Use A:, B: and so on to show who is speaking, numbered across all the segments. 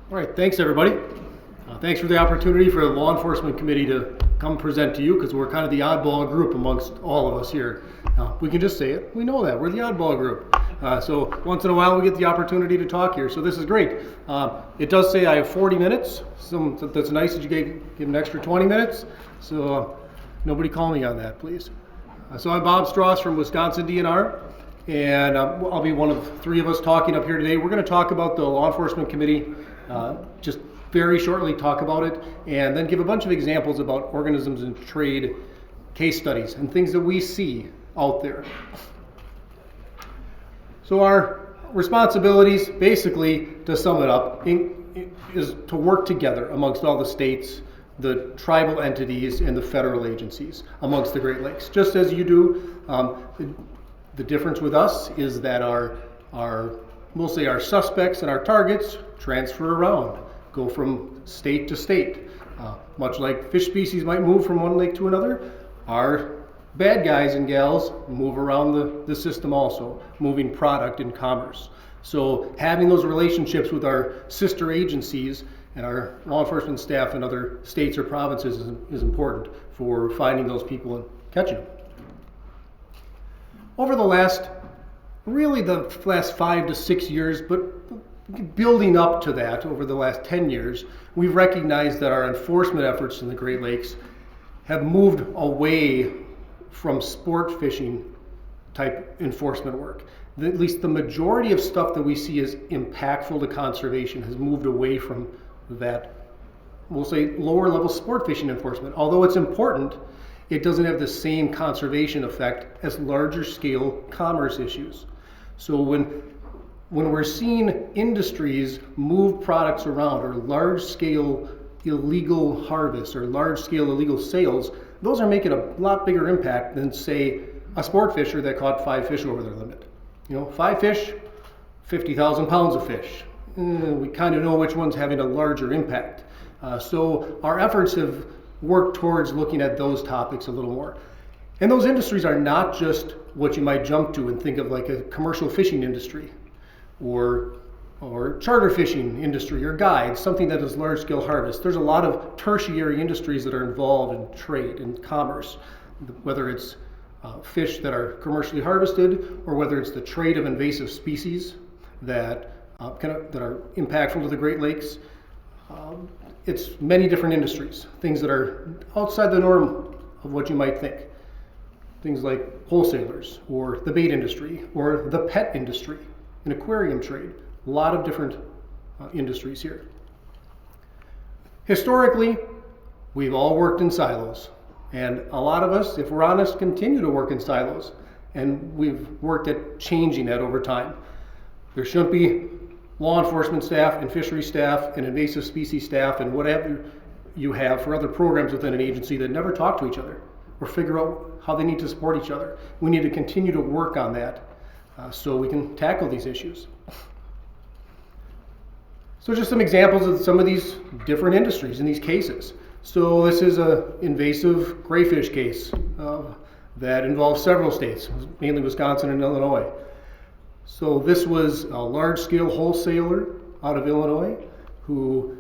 A: All right, thanks everybody. Thanks for the opportunity for the Law Enforcement Committee to come present to you, because we're kind of the oddball group amongst all of us here. We can just say it, we know that, we're the oddball group. So once in a while we get the opportunity to talk here, so this is great. It does say I have 40 minutes, so that's nice that you gave an extra 20 minutes, so nobody call me on that, please. So I'm Bob Strauss from Wisconsin DNR, and I'll be one of three of us talking up here today. We're going to talk about the Law Enforcement Committee, just very shortly talk about it, and then give a bunch of examples about organisms and trade case studies and things that we see out there. So our responsibilities, basically, to sum it up, is to work together amongst all the states, the tribal entities, and the federal agencies amongst the Great Lakes, just as you do. The difference with us is that we'll say our suspects and our targets transfer around, go from state to state. Much like fish species might move from one lake to another, our bad guys and gals move around the system also, moving product and commerce. So having those relationships with our sister agencies and our law enforcement staff in other states or provinces is important for finding those people and catching them. Over the last 5 to 6 years, but building up to that over the last 10 years, we've recognized that our enforcement efforts in the Great Lakes have moved away from sport fishing type enforcement work. At least the majority of stuff that we see as impactful to conservation has moved away from that, we'll say, lower level sport fishing enforcement. Although it's important, it doesn't have the same conservation effect as larger scale commerce issues. So when we're seeing industries move products around, or large scale illegal harvests or large scale illegal sales, those are making a lot bigger impact than, say, a sport fisher that caught 5 fish over their limit. 5 fish, 50,000 pounds of fish. We kind of know which one's having a larger impact. So our efforts have worked towards looking at those topics a little more. And those industries are not just what you might jump to and think of like a commercial fishing industry or charter fishing industry or guides, something that is large scale harvest. There's a lot of tertiary industries that are involved in trade and commerce, whether it's fish that are commercially harvested, or whether it's the trade of invasive species that are impactful to the Great Lakes. It's many different industries, things that are outside the norm of what you might think. Things like wholesalers, or the bait industry, or the pet industry, an aquarium trade. A lot of different industries here. Historically, we've all worked in silos. And a lot of us, if we're honest, continue to work in silos. And we've worked at changing that over time. There shouldn't be law enforcement staff and fishery staff and invasive species staff and whatever you have for other programs within an agency that never talk to each other or figure out how they need to support each other. We need to continue to work on that so we can tackle these issues. So just some examples of some of these different industries in these cases. So this is an invasive crayfish case that involves several states, mainly Wisconsin and Illinois. So this was a large-scale wholesaler out of Illinois who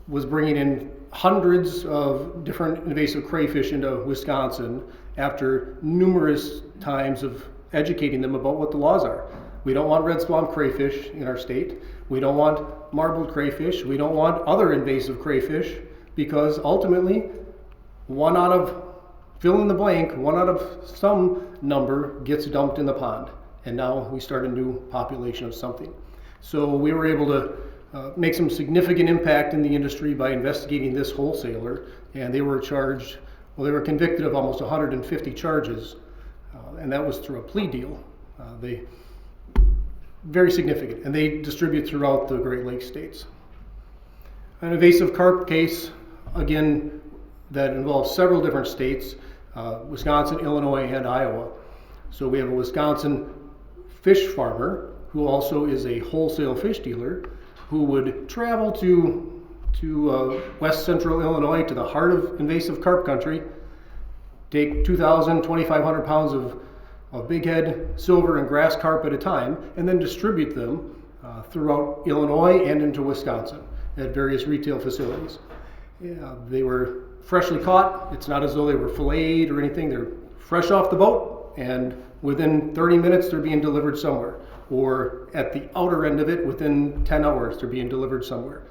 A: was bringing in hundreds of different invasive crayfish into Wisconsin after numerous times of educating them about what the laws are. We don't want red swamp crayfish in our state. We don't want marbled crayfish. We don't want other invasive crayfish, because ultimately, one out of some number gets dumped in the pond. And now we start a new population of something. So we were able to make some significant impact in the industry by investigating this wholesaler, and they were convicted of almost 150 charges, and that was through a plea deal. Very significant, and they distribute throughout the Great Lakes states. An invasive carp case, again, that involves several different states, Wisconsin, Illinois, and Iowa. So we have a Wisconsin fish farmer who also is a wholesale fish dealer who would travel to west central Illinois, to the heart of invasive carp country, take 2,000, 2,500 pounds of big head silver and grass carp at a time, and then distribute them throughout Illinois and into Wisconsin. at various retail facilities. They were freshly caught. It's not as though they were filleted or anything. They're fresh off the boat, and within 30 minutes they're being delivered somewhere. Or at the outer end of it, within 10 hours they're being delivered somewhere.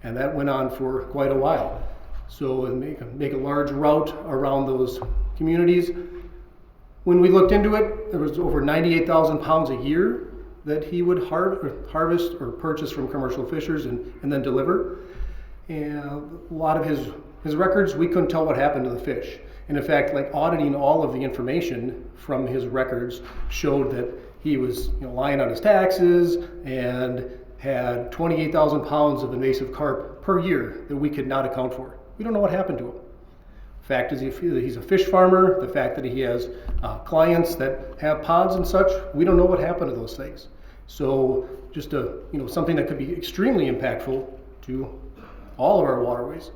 A: And that went on for quite a while. So make a large route around those communities. When we looked into it, there was over 98,000 pounds a year that he would harvest or purchase from commercial fishers and then deliver. And a lot of his records, we couldn't tell what happened to the fish. And in fact, like auditing all of the information from his records showed that he was lying on his taxes and had 28,000 pounds of invasive carp per year that we could not account for. We don't know what happened to him. Fact is, he's a fish farmer. The fact that he has clients that have ponds and such, we don't know what happened to those things. So just something that could be extremely impactful to all of our waterways.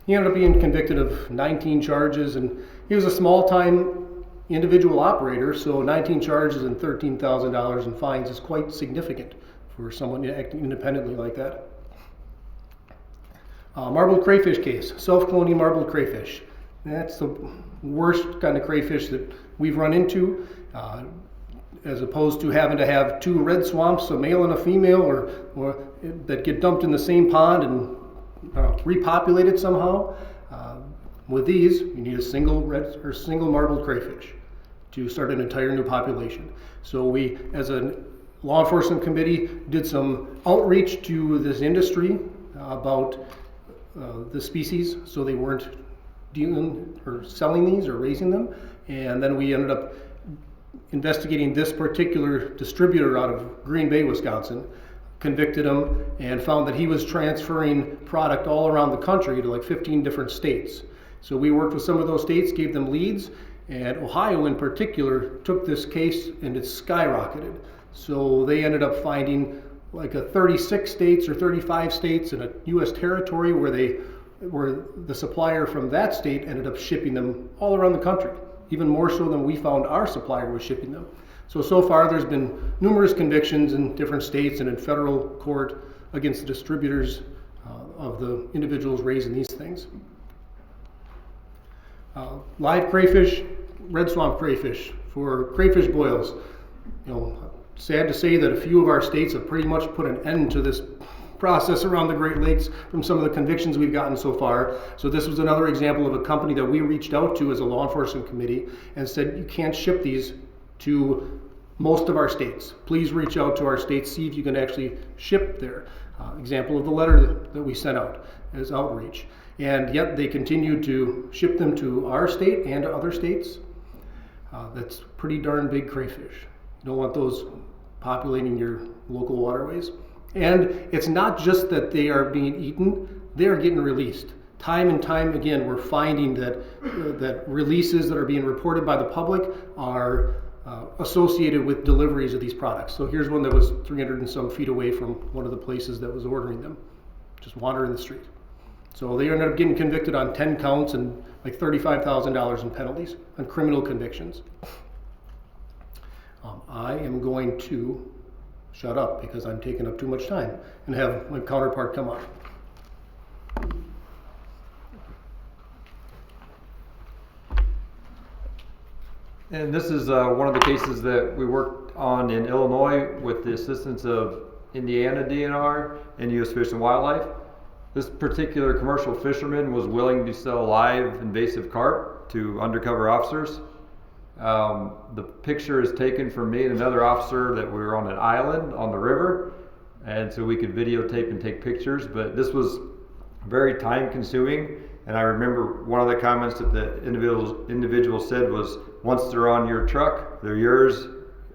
A: He ended up being convicted of 19 charges, and he was a small-time individual operator, so 19 charges and $13,000 in fines is quite significant for someone acting independently like that. Marbled crayfish case, self-cloning marbled crayfish. That's the worst kind of crayfish that we've run into, as opposed to having to have two red swamps, a male and a female, or that get dumped in the same pond and repopulated somehow. With these, you need a single marbled crayfish to start an entire new population. So we, as a law enforcement committee, did some outreach to this industry about the species, so they weren't dealing or selling these or raising them. And then we ended up investigating this particular distributor out of Green Bay, Wisconsin, convicted him, and found that he was transferring product all around the country to like 15 different states. So we worked with some of those states, gave them leads, and Ohio in particular took this case and it skyrocketed. So they ended up finding like 36 states or 35 states in a U.S. territory where the supplier from that state ended up shipping them all around the country, even more so than we found our supplier was shipping them. So far there's been numerous convictions in different states and in federal court against the distributors of the individuals raising these things. Live crayfish, red swamp crayfish for crayfish boils. Sad to say that a few of our states have pretty much put an end to this process around the Great Lakes from some of the convictions we've gotten so far. So this was another example of a company that we reached out to as a law enforcement committee and said, you can't ship these to most of our states. Please reach out to our states, see if you can actually ship there. Example of the letter that we sent out as outreach. And yet they continue to ship them to our state and to other states. That's pretty darn big crayfish. You don't want those populating your local waterways. And it's not just that they are being eaten, they are getting released. Time and time again, we're finding that releases that are being reported by the public are associated with deliveries of these products. So here's one that was 300 and some feet away from one of the places that was ordering them, just wandering the street. So they ended up getting convicted on 10 counts and like $35,000 in penalties on criminal convictions. I am going to shut up because I'm taking up too much time and have my counterpart come on.
B: And this is one of the cases that we worked on in Illinois with the assistance of Indiana DNR and U.S. Fish and Wildlife. This particular commercial fisherman was willing to sell live invasive carp to undercover officers. The picture is taken from me and another officer that we were on an island on the river, and so we could videotape and take pictures, but this was very time consuming. And I remember one of the comments that the individual said was, once they're on your truck, they're yours.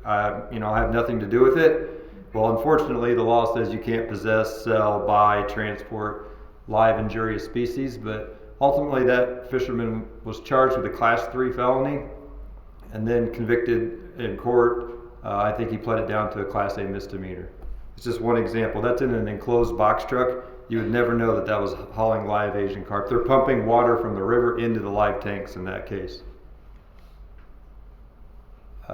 B: I have nothing to do with it. Well, unfortunately, the law says you can't possess, sell, buy, transport live injurious species, but ultimately that fisherman was charged with a Class 3 felony and then convicted in court. I think he pled it down to a Class A misdemeanor. It's just one example. That's in an enclosed box truck. You would never know that that was hauling live Asian carp. They're pumping water from the river into the live tanks in that case.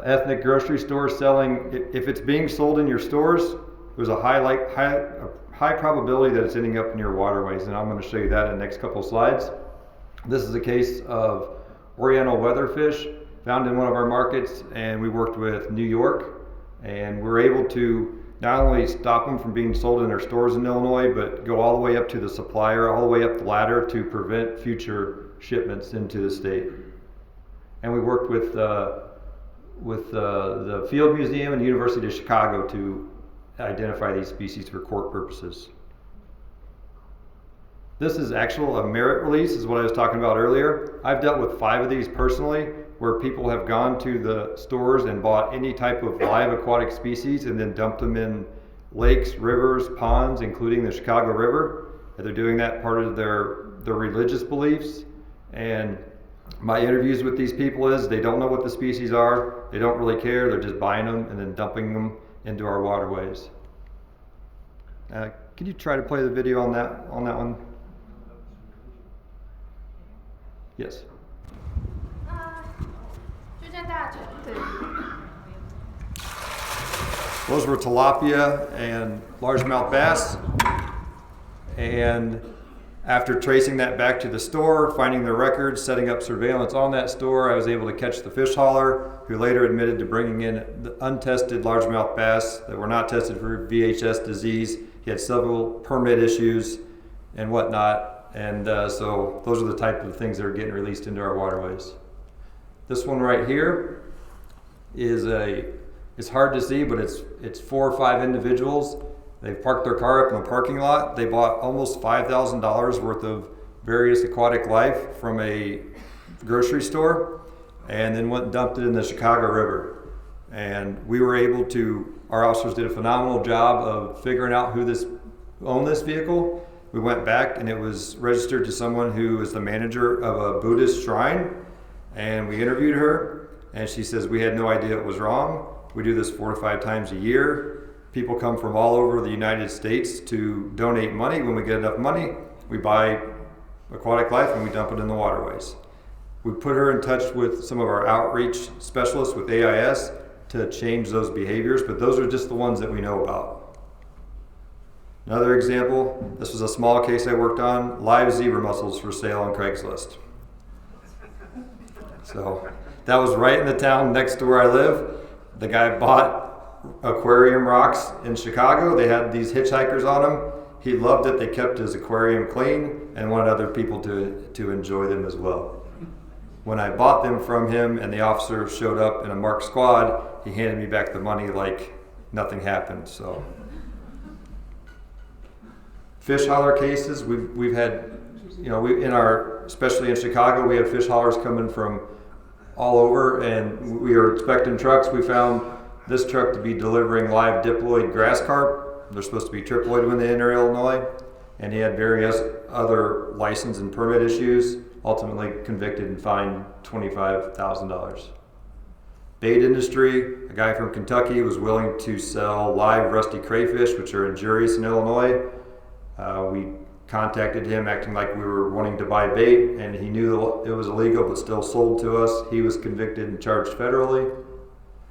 B: Ethnic grocery stores selling, if it's being sold in your stores, there's a high probability that it's ending up in your waterways, and I'm going to show you that in the next couple of slides. This is a case of oriental weatherfish found in one of our markets, and we worked with New York, and we're able to not only stop them from being sold in their stores in Illinois, but go all the way up to the supplier, all the way up the ladder to prevent future shipments into the state. And we worked with the Field Museum and the University of Chicago to identify these species for court purposes. This is a merit release, is what I was talking about earlier. I've dealt with 5 of these personally, where people have gone to the stores and bought any type of live aquatic species and then dumped them in lakes, rivers, ponds, including the Chicago River. And they're doing that part of their religious beliefs. And my interviews with these people is they don't know what the species are, they don't really care, they're just buying them and then dumping them into our waterways. Can you try to play the video on that one? Yes.
C: 就像大城，对。
B: Those were tilapia and largemouth bass. And after tracing that back to the store, finding their records, setting up surveillance on that store, I was able to catch the fish hauler, who later admitted to bringing in the untested largemouth bass that were not tested for VHS disease. He had several permit issues and whatnot. And so those are the type of things that are getting released into our waterways. This one right here is it's hard to see, but it's 4 or 5 individuals. They've parked their car up in the parking lot. They bought almost $5,000 worth of various aquatic life from a grocery store and then went and dumped it in the Chicago River. And we were able to, our officers did a phenomenal job of figuring out who owned this vehicle. We went back and it was registered to someone who is the manager of a Buddhist shrine, and we interviewed her, and she says we had no idea it was wrong. We do this 4 to 5 times a year. People come from all over the United States to donate money. When we get enough money, we buy aquatic life and we dump it in the waterways. We put her in touch with some of our outreach specialists with AIS to change those behaviors, but those are just the ones that we know about. Another example, this was a small case I worked on, live zebra mussels for sale on Craigslist. So that was right in the town next to where I live. The guy bought aquarium rocks in Chicago. They had these hitchhikers on them. He loved it. They kept his aquarium clean and wanted other people to enjoy them as well. When I bought them from him and the officer showed up in a marked squad, he handed me back the money like nothing happened. So. Fish hauler cases, we've had, especially in Chicago, we have fish haulers coming from all over, and we are inspecting trucks. We found this truck to be delivering live diploid grass carp. They're supposed to be triploid when they enter Illinois, and he had various other license and permit issues, ultimately convicted and fined $25,000. Bait industry, a guy from Kentucky was willing to sell live rusty crayfish, which are injurious in Illinois. We contacted him acting like we were wanting to buy bait, and he knew it was illegal but still sold to us. He was convicted and charged federally,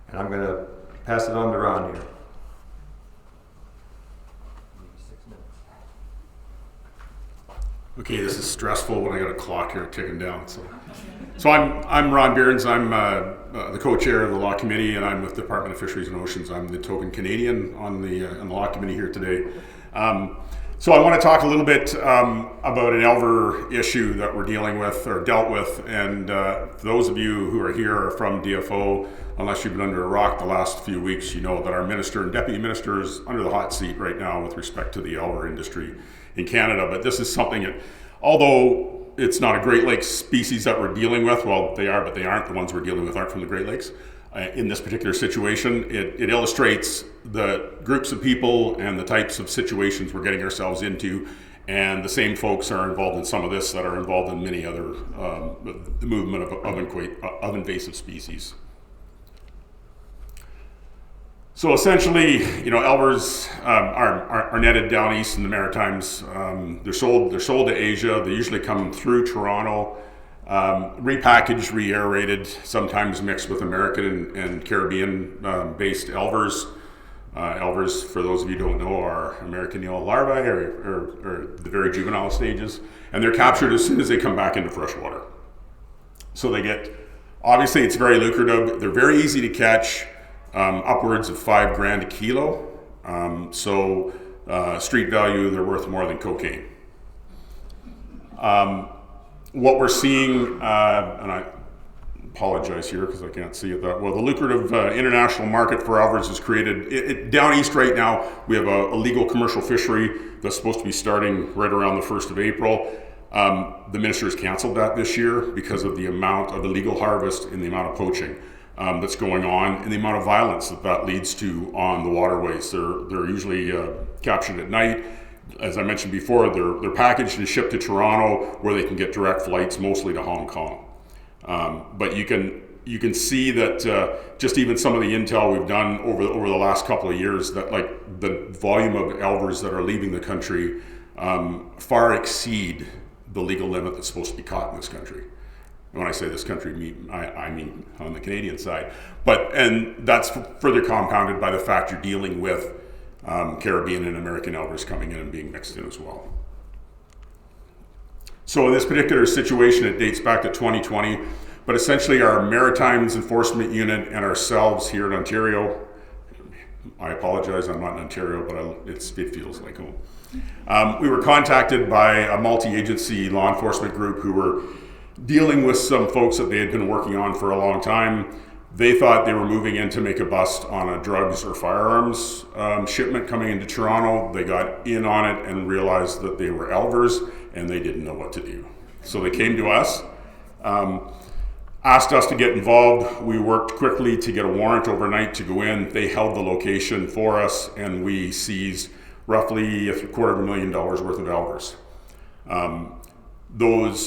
B: and I'm going to pass it on to Ron here.
D: Okay, this is stressful when I got a clock here ticking down. So I'm Ron Bearns. I'm the co-chair of the Law Committee, and I'm with the Department of Fisheries and Oceans. I'm the token Canadian on the Law Committee here today. So I want to talk a little bit about an Elver issue that we're dealing with or dealt with, and those of you who are here are from DFO. Unless you've been under a rock the last few weeks, you know that our minister and deputy minister is under the hot seat right now with respect to the Elver industry in Canada. But this is something that, although it's not a Great Lakes species that we're dealing with, well, they are, but they aren't. The ones we're dealing with aren't from the Great Lakes. In this particular situation, it illustrates the groups of people and the types of situations we're getting ourselves into, and the same folks are involved in some of this that are involved in many other, the movement of invasive species. So essentially, Elvers are netted down east in the Maritimes. They're sold to Asia. They usually come through Toronto. Repackaged, re-aerated, sometimes mixed with American and Caribbean based Elvers. Elvers, for those of you who don't know, are American eel larvae or the very juvenile stages, and they're captured as soon as they come back into fresh water. So they get, obviously it's very lucrative, they're very easy to catch, upwards of $5 a kilo. Street value, they're worth more than cocaine. What we're seeing, and I apologize here because I can't see it that well, the lucrative international market for Elvers is created. Down east right now, we have a legal commercial fishery that's supposed to be starting right around the 1st of April. The minister has canceled that this year because of the amount of illegal harvest and the amount of poaching that's going on and the amount of violence that leads to on the waterways. They're usually captured at night. As I mentioned before, they're packaged and shipped to Toronto, where they can get direct flights, mostly to Hong Kong. But you can see that just even some of the intel we've done over the last couple of years, that like the volume of Elvers that are leaving the country far exceed the legal limit that's supposed to be caught in this country. And when I say this country, I mean on the Canadian side. And that's further compounded by the fact you're dealing with Caribbean and American Elvers coming in and being mixed in as well. So in this particular situation, it dates back to 2020, but essentially our Maritimes Enforcement Unit and ourselves here in Ontario, I apologize, I'm not in Ontario, but it feels like home. We were contacted by a multi-agency law enforcement group who were dealing with some folks that they had been working on for a long time. They thought they were moving in to make a bust on a drugs or firearms shipment coming into Toronto. They got in on it and realized that they were Elvers and they didn't know what to do. So they came to us, asked us to get involved. We worked quickly to get a warrant overnight to go in. They held the location for us and we seized roughly $250,000 worth of Elvers.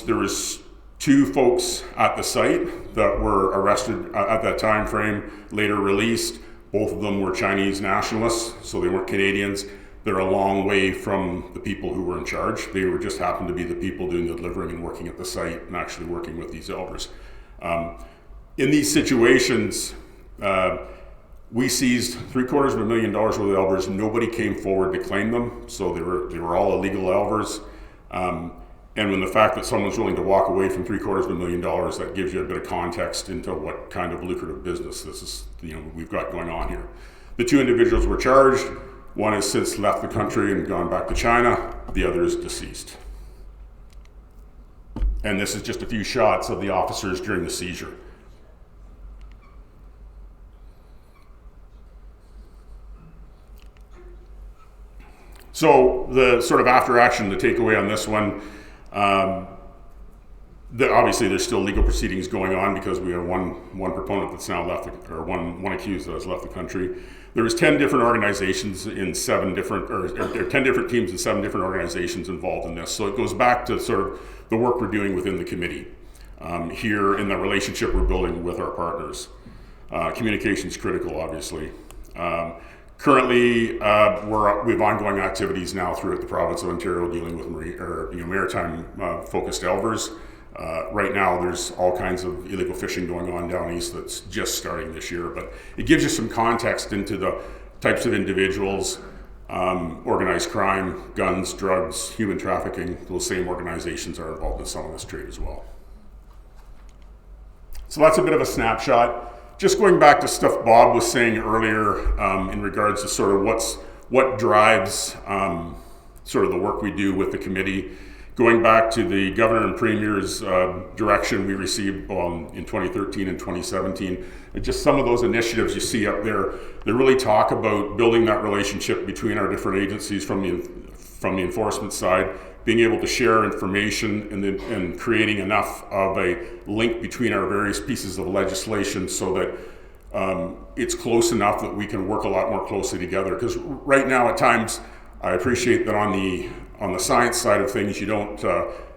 D: There was 2 folks at the site that were arrested at that time frame, later released. Both of them were Chinese nationalists, so they weren't Canadians. They're a long way from the people who were in charge. They just happened to be the people doing the delivering and working at the site and actually working with these Elvers. In these situations, we seized $750,000 worth of Elvers. Nobody came forward to claim them, so they were all illegal Elvers. And when the fact that someone's willing to walk away from $750,000, that gives you a bit of context into what kind of lucrative business this is, we've got going on here. The 2 individuals were charged. One has since left the country and gone back to China. The other is deceased. And this is just a few shots of the officers during the seizure. So the sort of after action, the takeaway on this one, obviously there's still legal proceedings going on because we have one proponent that's now left, or one accused that has left the country. There was 10 different organizations in 7 different, or 10 different teams and 7 different organizations involved in this. So it goes back to sort of the work we're doing within the committee here in the relationship we're building with our partners. Communication is critical, obviously. Currently, we have ongoing activities now throughout the province of Ontario dealing with maritime-focused Elvers. Right now, there's all kinds of illegal fishing going on down east that's just starting this year, but it gives you some context into the types of individuals, organized crime, guns, drugs, human trafficking. Those same organizations are involved in some of this trade as well. So that's a bit of a snapshot. Just going back to stuff Bob was saying earlier in regards to sort of what drives sort of the work we do with the committee. Going back to the Governor and Premier's direction we received in 2013 and 2017, and just some of those initiatives you see up there, they really talk about building that relationship between our different agencies from the enforcement side, being able to share information and creating enough of a link between our various pieces of legislation so that it's close enough that we can work a lot more closely together. Because right now at times, I appreciate that on the science side of things, you don't,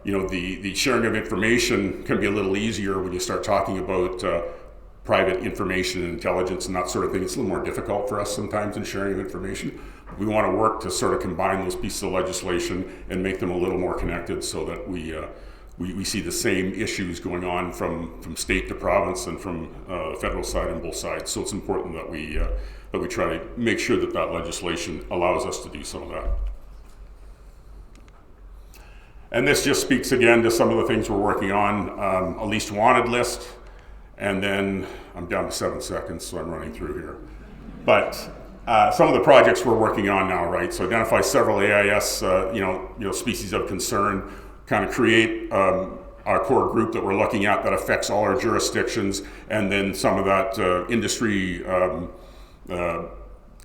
D: the sharing of information can be a little easier when you start talking about private information and intelligence and that sort of thing. It's a little more difficult for us sometimes in sharing of information. We want to work to sort of combine those pieces of legislation and make them a little more connected so that we see the same issues going on from state to province and from the federal side on both sides. So it's important that that we try to make sure that that legislation allows us to do some of that. And this just speaks again to some of the things we're working on, a least wanted list, and then I'm down to 7 seconds, so I'm running through here. But some of the projects we're working on now, right? So identify several AIS, species of concern, kind of create our core group that we're looking at that affects all our jurisdictions, and then some of that industry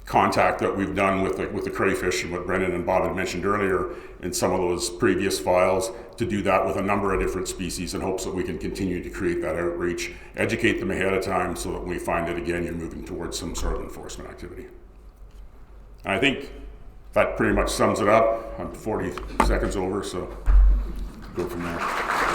D: contact that we've done with the crayfish and what Brendan and Bob had mentioned earlier in some of those previous files, to do that with a number of different species in hopes that we can continue to create that outreach, educate them ahead of time so that when we find it again, you're moving towards some sort of enforcement activity. And I think that pretty much sums it up. I'm 40 seconds over, so go from there.